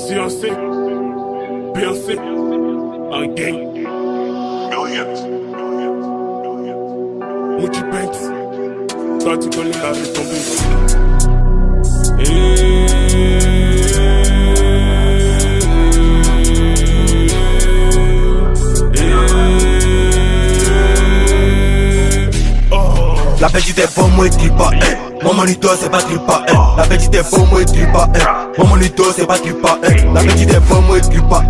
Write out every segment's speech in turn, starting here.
Beyoncé, Beyoncé, un gang. Millions. Muji Banks, toi tu connais la retombée. La petite est bonne, moi tripa, mon monito c'est pas tripa, la petite est bonne, moi tripa, mon monito c'est pas tripa, la petite est bonne, moi tripa,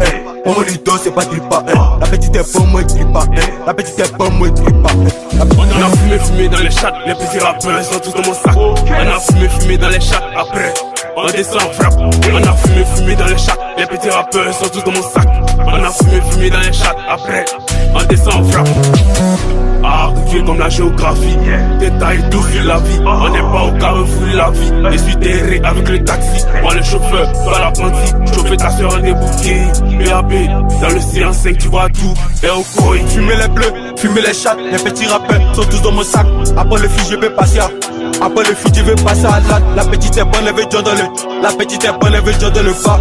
mon monito c'est pas tripa, la petite est bonne, moi tripa, la petite est bonne, moi tripa. On a fumé dans les chats, les petits rappeurs sont tous dans mon sac. On a fumé dans les chats, après on descend frappe. On a fumé dans les chats, les petits rappeurs sont tous dans mon sac. On a fumé dans les chats, après on descend frappe. Arrivé comme la géographie, détail tout sur la vie. On n'est pas au carrefour de la vie. Je suis terré avec le taxi. Moi le chauffeur, pas l'apprenti. Chauffeur ta soeur en débouqué. BAB, dans le C5 tu vois tout. Et au coin, Fumer les bleus, fumer les chats, les petits rappeurs sont tous dans mon sac. Après le fil je vais passer à après le fil je vais passer à la petite est bonne, elle veut John dans le. La petite est bonne, elle veut John dans le bas.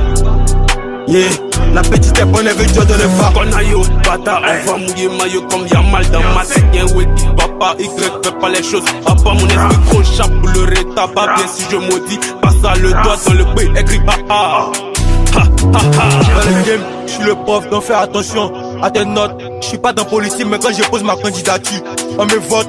Yeah, la petite est bonne, elle veut John dans le bas. Qu'on aille au bata, on va mouiller maillot comme y'a mal dans ma tête. Y'a un wiki, papa, Y, fais pas les choses. Papa, mon esprit gros chat pour le rétabat. Bien si je maudis, passe à le doigt dans le B, écrit ha. Dans le game, je suis le prof, donc fais attention à tes notes. Je suis pas dans politique, mais quand je pose ma candidature, on me vote.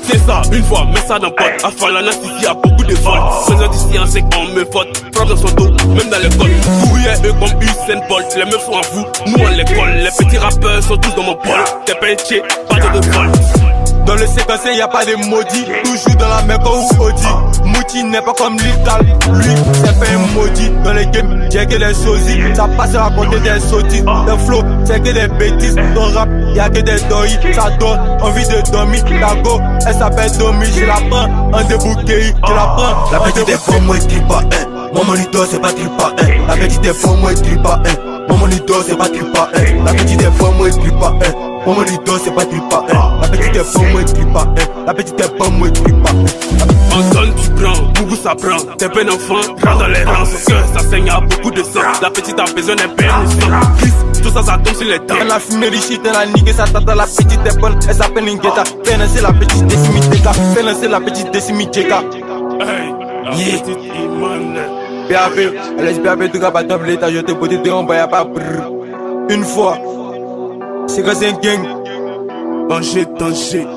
C'est ça, une fois, mets ça dans pote. À Falana, ici, y'a beaucoup de vols. Faisant d'ici en sec, on me vote. Frappe dans son dos, même dans l'école. Courrier, eux comme Usain Bolt. Les meufs sont à vous, nous on les colle. Les petits rappeurs sont tous dans mon bol. T'es peintier, pas de vol. Dans le séquencé, y'a pas de maudit. Toujours dans la mer comme Audi. Mouti n'est pas comme Lithal. Lui, c'est pas un maudit. Dans les games, j'ai que des sosies. Ça passe à raconter des sottises. Le flow, c'est que des bêtises. Ton rap, y'a que des doïs. Ça donne envie de dormir. La go, elle s'appelle Domi. Je la prends en débouquet. Je la prends. La petite est bonne, moi tripa, mon monito c'est pas tripa, la petite est bonne, moi tripa, mon monito c'est pas tripa, la petite est bonne, moi tripa, mon monito c'est pas tripa, la petite est bonne, moi tripa, la petite est bonne, moi tripa. On donne, tu prends, Boubou ça prend. T'es pas un enfant, rentre dans les rangs. Son cœur, ça saigne à beaucoup de sang. La petite a besoin d'un père Chris, tout ça, ça tombe sur les dents. Elle a fumé du shit, elle a niqué sa tata. La petite est bonne, elle s'appelle Ningeta. Fais lancer la petite décimi Teka. Fais lancer la petite décimi Teka. Hey, la petite Iman. BAB, elle laisse BAB tout cas pas double l'état. Je te beauté de on y'a pas brrr. Une fois, c'est que c'est un gang. Danger.